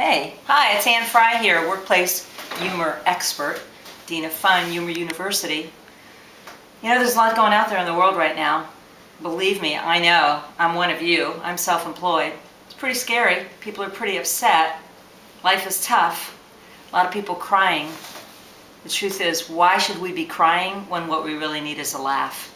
Hey, hi, it's Ann Fry here, workplace humor expert, Dean of Fun, Humor University. You know, there's a lot going out there in the world right now. Believe me, I know. I'm one of you. I'm self-employed. It's pretty scary. People are pretty upset. Life is tough. A lot of people crying. The truth is, why should we be crying when what we really need is a laugh?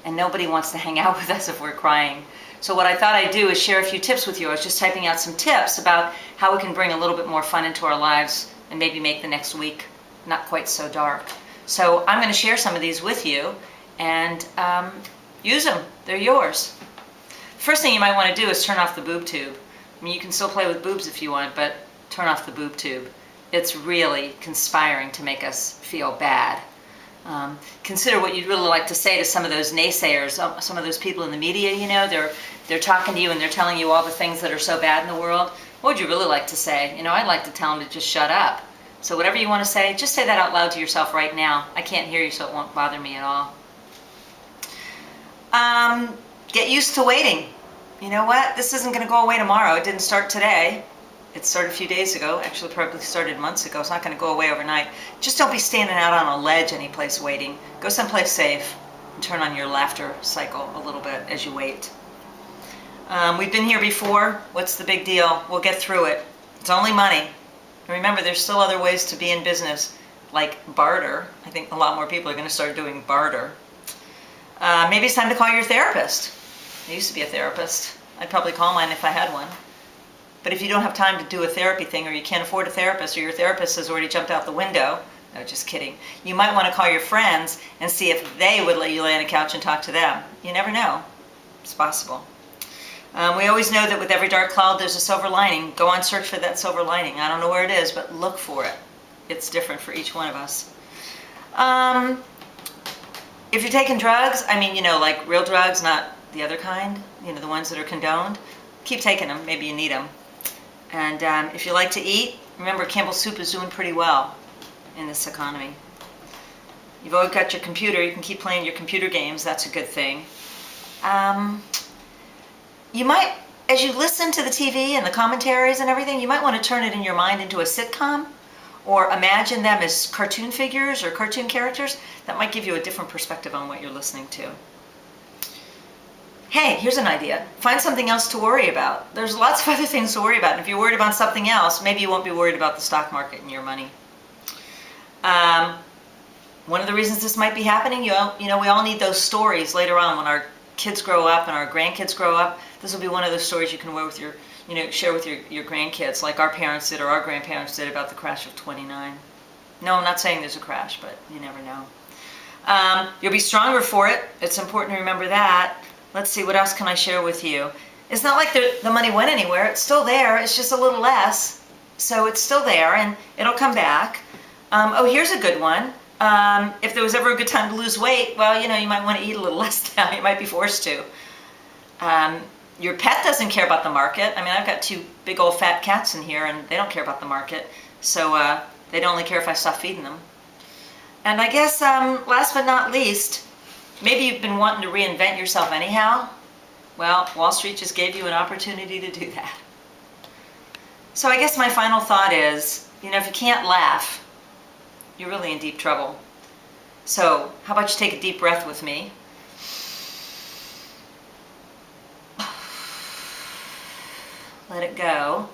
And nobody wants to hang out with us if we're crying. So what I thought I'd do is share a few tips with you. I was just typing out some tips about how we can bring a little bit more fun into our lives and maybe make the next week not quite so dark. So I'm going to share some of these with you and use them. They're yours. First thing you might want to do is turn off the boob tube. I mean, you can still play with boobs if you want, but turn off the boob tube. It's really conspiring to make us feel bad. Consider what you'd really like to say to some of those naysayers, some of those people in the media, you know, they're talking to you and they're telling you all the things that are so bad in the world. What would you really like to say? You know, I'd like to tell them to just shut up. So whatever you want to say, just say that out loud to yourself right now. I can't hear you, so it won't bother me at all. Get used to waiting. You know what? This isn't going to go away tomorrow. It didn't start today. It started a few days ago. Actually, probably started months ago. It's not going to go away overnight. Just don't be standing out on a ledge any place waiting. Go someplace safe and turn on your laughter cycle a little bit as you wait. We've been here before. What's the big deal? We'll get through it. It's only money. And remember, there's still other ways to be in business, like barter. I think a lot more people are going to start doing barter. Maybe it's time to call your therapist. I used to be a therapist. I'd probably call mine if I had one. But if you don't have time to do a therapy thing, or you can't afford a therapist, or your therapist has already jumped out the window, no, just kidding, you might want to call your friends and see if they would let you lay on a couch and talk to them. You never know. It's possible. We always know that with every dark cloud there's a silver lining. Go on search for that silver lining. I don't know where it is, but look for it. It's different for each one of us. If you're taking drugs, I mean, you know, like real drugs, not the other kind, you know, the ones that are condoned, keep taking them. Maybe you need them. And if you like to eat, remember Campbell's soup is doing pretty well in this economy. You've always got your computer. You can keep playing your computer games. That's a good thing. You might, as you listen to the TV and the commentaries and everything, you might want to turn it in your mind into a sitcom or imagine them as cartoon figures or cartoon characters. That might give you a different perspective on what you're listening to. Hey, here's an idea. Find something else to worry about. There's lots of other things to worry about. And if you're worried about something else, maybe you won't be worried about the stock market and your money. One of the reasons this might be happening, you know, we all need those stories later on when our kids grow up and our grandkids grow up. This will be one of those stories you can wear with your, you know, share with your grandkids, like our parents did or our grandparents did about the crash of '29. No, I'm not saying there's a crash, but you never know. You'll be stronger for it. It's important to remember that. Let's see, what else can I share with you? It's not like the money went anywhere. It's still there. It's just a little less. So it's still there, and it'll come back. Oh, here's a good one. If there was ever a good time to lose weight, well, you know, you might want to eat a little less now. You might be forced to. Your pet doesn't care about the market. I mean, I've got 2 big old fat cats in here, and they don't care about the market. So they'd only care if I stop feeding them. And I guess, last but not least, maybe you've been wanting to reinvent yourself anyhow. Well, Wall Street just gave you an opportunity to do that. So I guess my final thought is, you know, if you can't laugh, you're really in deep trouble. So how about you take a deep breath with me? Let it go.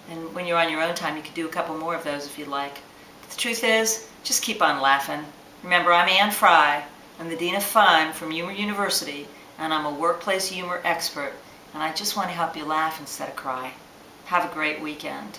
And when you're on your own time, you can do a couple more of those if you'd like. But the truth is, just keep on laughing. Remember, I'm Ann Fry. I'm the Dean of Fun from Humor University, and I'm a workplace humor expert, and I just want to help you laugh instead of cry. Have a great weekend.